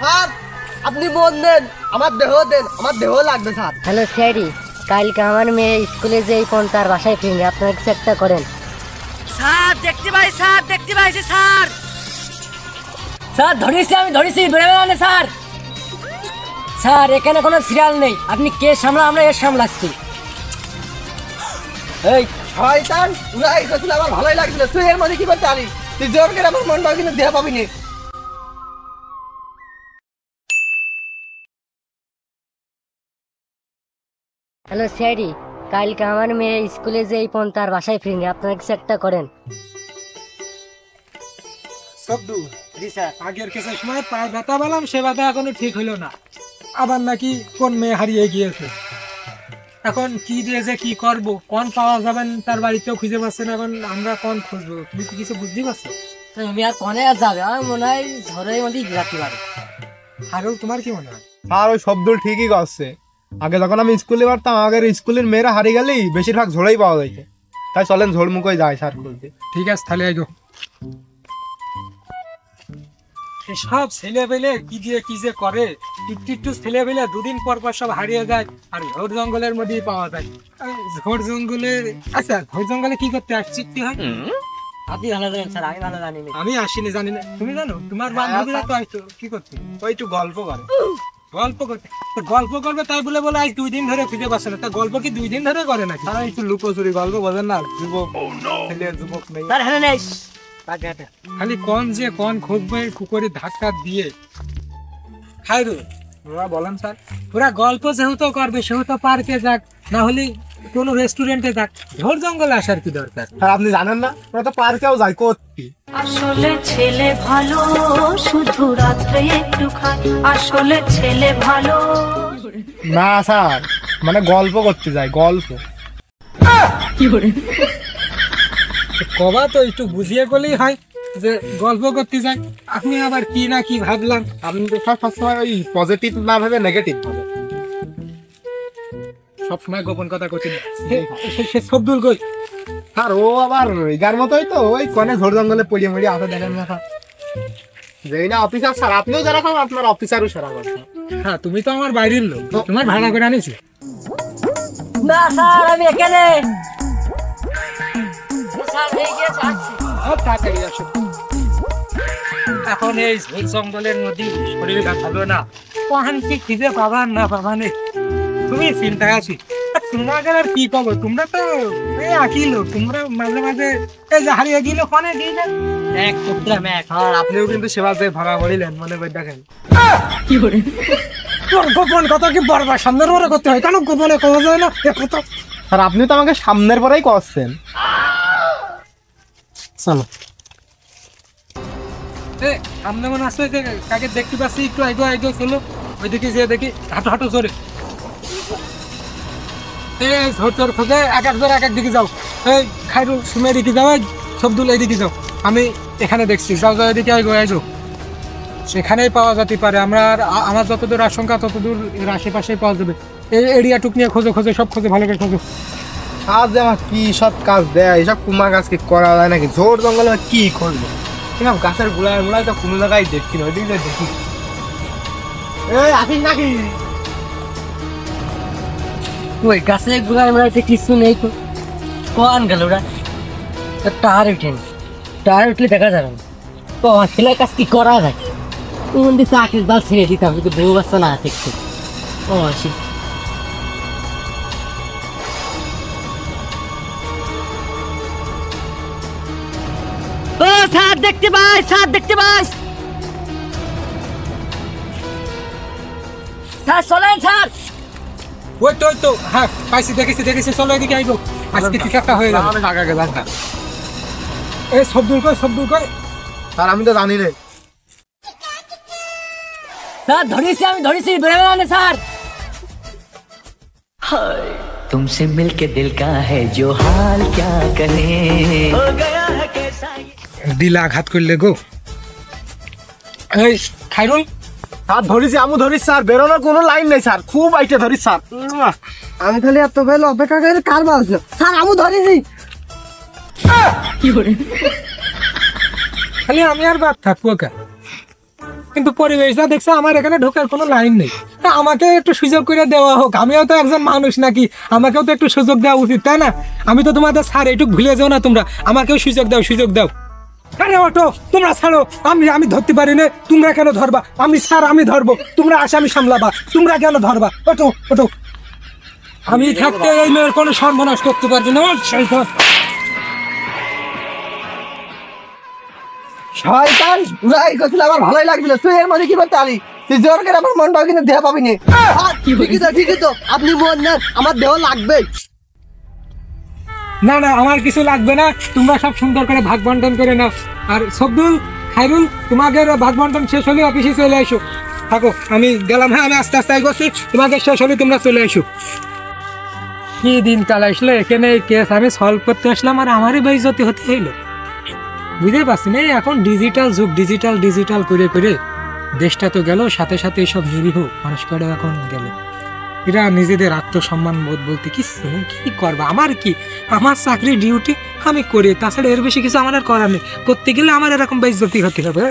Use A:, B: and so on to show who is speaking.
A: Sir আপনি মন দেন, আমার দেহ দেন, আমার দেহ লাগবে স্যার।
B: হ্যালো স্যারি, কালকে আমার মেয়ে স্কুলে যেই ফোন তার বাসায় ফিরবে, আপনারা কিছু একটা করেন।
C: স্যার দেখতে পাইছি স্যার। স্যার ধরেছি, আমি ধরেছি, বেরোবে না স্যার। স্যার এখানে কোনো সিরিয়াল নেই, আপনি কে সামলা, আমরা এর সামলাচ্ছি।
A: এই শয়তান, উড়াই গেছিল, আমার ভালোই লাগছিল। তুই এর মধ্যে কি করতে আলি? তুই জোর করে আমার মনটা কিন্তু দেহ পাবি নি।
B: হ্যালো স্যারি, কালকে আমার মেয়ে স্কুলে যেই ফোন তার বাসায় ফিরবে, আপনারা কিছু একটা করেন।
D: সবদু জি স্যার, আগের কেসের সময় পায়ে ব্যথা পেলাম, সে ব্যথা এখনো ঠিক হলো না, আবার নাকি কোন মেয়ে হারিয়ে গিয়েছে। এখন কি দিয়ে যে কি করবো, কোন পাওয়া যাবেন তার বাড়িতেও খুঁজে পাচ্ছেন, এখন আমরা কোন খুঁজবো, তুমি কি কিছু বুঝতে পারছো?
C: তুমি আর কনে আর যাবে, আমার মনে হয় ঝড়ের মধ্যে রাখতে পারে।
D: আরও তোমার কি মনে হয়?
E: আর ওই শব্দ ঠিকই করছে। আগে যখন আমি স্কুলে পড়তাম, আগের স্কুলের মেয়েরা হারিয়ে গেলেই বেশিরভাগ ঝোড়েই পাওয়া যাইছে। তাই চলেন ঝোড় মুখোই যায় স্যার খুলতে।
D: ঠিক আছে তাহলে আইগো। সব ছেলে পেলে কি দিয়ে কি যে করে, একটু ছেলে পেলে দুদিন পর পর সব হারিয়ে যায়, আর ঝোড় জঙ্গলের মধ্যেই পাওয়া যায়। ঝোড় জঙ্গলে, আচ্ছা ঝোড় জঙ্গলে কি করতে আসছি কি হয়?
C: আপনি ভালো জানেন স্যার, আমি ভালো জানি না।
D: আমি আসিনি, জানি না, তুমি জানো? তোমার বান্ধবীরা তো আসতো, কি করতে?
E: ওই একটু গল্প করে।
D: গল্প করতে, তো গল্প করবে তাই বলে বলে আজ 2 দিন ধরে খুঁজে পাচ্ছে না, তা গল্প কি 2 দিন ধরে করে নাকি?
E: তারা একটু লুকোচুরি গল্প বোঝেন না, যুবক ছেলে যুবক নেই।
C: স্যার হ্যাঁ নেই,
D: খালি কোন খুঁজবে কুকুরে ধাক্কা দিয়ে খাইরু। ওরা বলেন স্যার, ওরা গল্প যেহেতু করবে সেহেতু পার্কে যাক, না হলে কোনো রেস্টুরেন্টে যাক, ঝোড় জঙ্গলে আসার কি দরকার?
E: আর আপনি জানেন না, ওরা তো পার্কেও যায় করতে।
F: আসলে ছেলে ভালো, শুধু রাত্রে একটু খায়, আসলে ছেলে ভালো।
E: না স্যার, মানে গল্প করতে যায়, গল্প।
D: কবা তো একটু বুঝিয়ে বলেই হয় যে গল্প করতে যায়, আপনি আবার কি না কি ভাবলাম।
E: আপনি তো সবসময় ওই পজিটিভ না ভেবে নেগেটিভ ভাবে।
D: সবসময় গোপন কথা করতে সে শব্দুল কই?
E: আর ও আবার এগার মতোই তো, ওই কনে ঝোড় জঙ্গলে পড়িয়ে মরিয়ে আসে, দেখেন না স্যার। যেই না অফিসার স্যার, আপনিও যারা খান আপনার অফিসারও সেরা কথা।
D: হ্যাঁ তুমি তো আমার বাইরের লোক, তোমার ভাড়া করে আনিছি।
C: না স্যার আমি এখানে। স্যার এই গেছে আসছি।
D: তাড়াতাড়ি আসো। এখন এই ঝোড় জঙ্গলের নদী শরীরটা ভালো না, কখন কি খিদে পাবান না পাবানে তুমি চিন্তায় আছি। তোমাকে আর কি পাবো, তোমরা তো একই লোক, তোমরা মাঝে মাঝে এই যে হারিয়ে গেল ফোনে দিয়ে দেন এক করলাম এক।
E: আর আপনিও কিন্তু সেবাতে ভাড়া করিলেন, মনে করে দেখেন।
D: কি করে তোর গোপন কথা কি বারবার সামনের পরে করতে হয়, কেন গোপনে কথা যায় না?
E: স্যার আপনি তো আমাকে সামনের পরেই করছেন। চলো
D: সামনে মনে আসছে যে কাকে দেখতে পাচ্ছি, একটু আগে চলো ওইদিকে যেয়ে দেখি। হাঁটো হাঁটো জোরে, এই ঝোর চোর খোঁজে এক এক জোর এক এক দিকে যাও। এই খাইরুল সুমে এদিকে যাও, শব্দুল এইদিকে যাও, আমি এখানে দেখছি, যাও যাও এদিকে যাও, সেখানেই পাওয়া যেতে পারে। আমার যতদূর আশঙ্কা ততদূর এর আশেপাশেই পাওয়া যাবে। এই এরিয়া টুক নিয়ে খোঁজো, সব খোঁজো, ভালো করে খোঁজো।
E: কাজ আমার কি সব কাজ দেয়, এইসব কুমার কাজ কি করা যায় নাকি? ঝোড় জঙ্গলে কি করবো, এসব গাছের গোড়ায় তো কোনো জায়গায় দেখছি না, ওইদিকে দেখি। এই আসিস নাকি?
C: ওই গাছে গুলার মেলাতে কিছু নেই তো, কোন গেল ওরা? টায়ার উঠেনি, টায়ার উঠলে দেখা যাবে না। তো আমার ছেলের কাজ কি করা যায়? কোন দিয়ে চাকরির বাল ছেড়ে দিতাম যদি বউ বাচ্চা না দেখতো। ও আসি ও স্যার দেখতে পাই, স্যার দেখতে পাই, স্যার চলেন স্যার।
D: ওই তো হ্যাঁ পাইছি, দেখেছি, চলো এদিকে আইবো, আজকে কিছু একটা হয়ে যাবে।
E: আমি ঢাকাকে যান না।
D: এই শব্দুল কই
E: স্যার আমি তো জানি না।
C: স্যার আমি ধরেছি, বেরোবে না স্যার।
G: तुमसे मिलके दिल का है जो हाल क्या कहे हो गया है कैसा।
D: দিলা আঘাত করলে গো। এই খাইরুল
E: স্যার ধরিছি, আমি ধরিস স্যার, বেরোনোর কোনো লাইন নেই স্যার, খুব আইটে ধরিস স্যার।
A: আমি খালি এত বেল অপেক্ষা করে কার বাজলো স্যার, আমি ধরেছি।
D: কি করে খালি আমি আর বাদ থাকবো কে? কিন্তু পরিবেশ যা দেখছে আমার এখানে ঢোকার কোনো লাইন নেই। আমাকে একটু সুযোগ করে দেওয়া হোক, আমিও তো একজন মানুষ নাকি, আমাকেও তো একটু সুযোগ দেওয়া উচিত, তাই না? আমি তো তোমাদের স্যার, এইটুকু ভুলে যাও না তোমরা, আমাকেও সুযোগ দাও, সুযোগ দাও। আরে অটো, তোমরা ছাড়ো, আমি ধরতে পারি না, তোমরা কেন ধরবা? আমি স্যার, আমি ধরবো, তোমরা আসামি সামলাবা, তোমরা কেন ধরবা? ওটো ওটো, আমি থাকতে এই মেয়ের কোনো সর্বনাশ করতে পারবি না।
A: শয়তান, উড়াই করছিল আমার ভালোই লাগছিল, তুই এর মধ্যে কি করতে আলি? তুই জোর করে আমার মনটাও কিন্তু দেহ পাবি না। ঠিকই তো, আপনি মন নেন, আমার দেহ লাগবে।
D: না না, আমার কিছু লাগবে না, তোমরা সব সুন্দর করে ভাগ বন্টন করে নাও। আর সবদুল, খাইরুল, তোমাদের ভাগ বন্টন শেষ হলে অফিসে চলে আসো, থাকো, আমি গেলাম। হ্যাঁ, আমি আস্তে আস্তে এগোচ্ছি, তোমাকে শেষ হলে তোমরা চলে আসো। কি দিন কাল আসলে এখানে কেস আমি সলভ করতে আসলাম, আর আমারই বেইজ্জতি হতে হইলো। বুঝতে পারছি না, এখন ডিজিটাল যুগ, ডিজিটাল করে করে দেশটা তো গেল, সাথে সাথে এইসব নিরীহ মানুষটাও এখন গেল। এরা নিজেদের আত্মসম্মান বোধ বলতে কিছু নেই, কি করবা? আমার কি, আমার চাকরি ডিউটি আমি করি, তাছাড়া এর বেশি কিছু আমার আর করার নেই। করতে গেলে আমার এরকম বেইজ্জতি হতে হবে।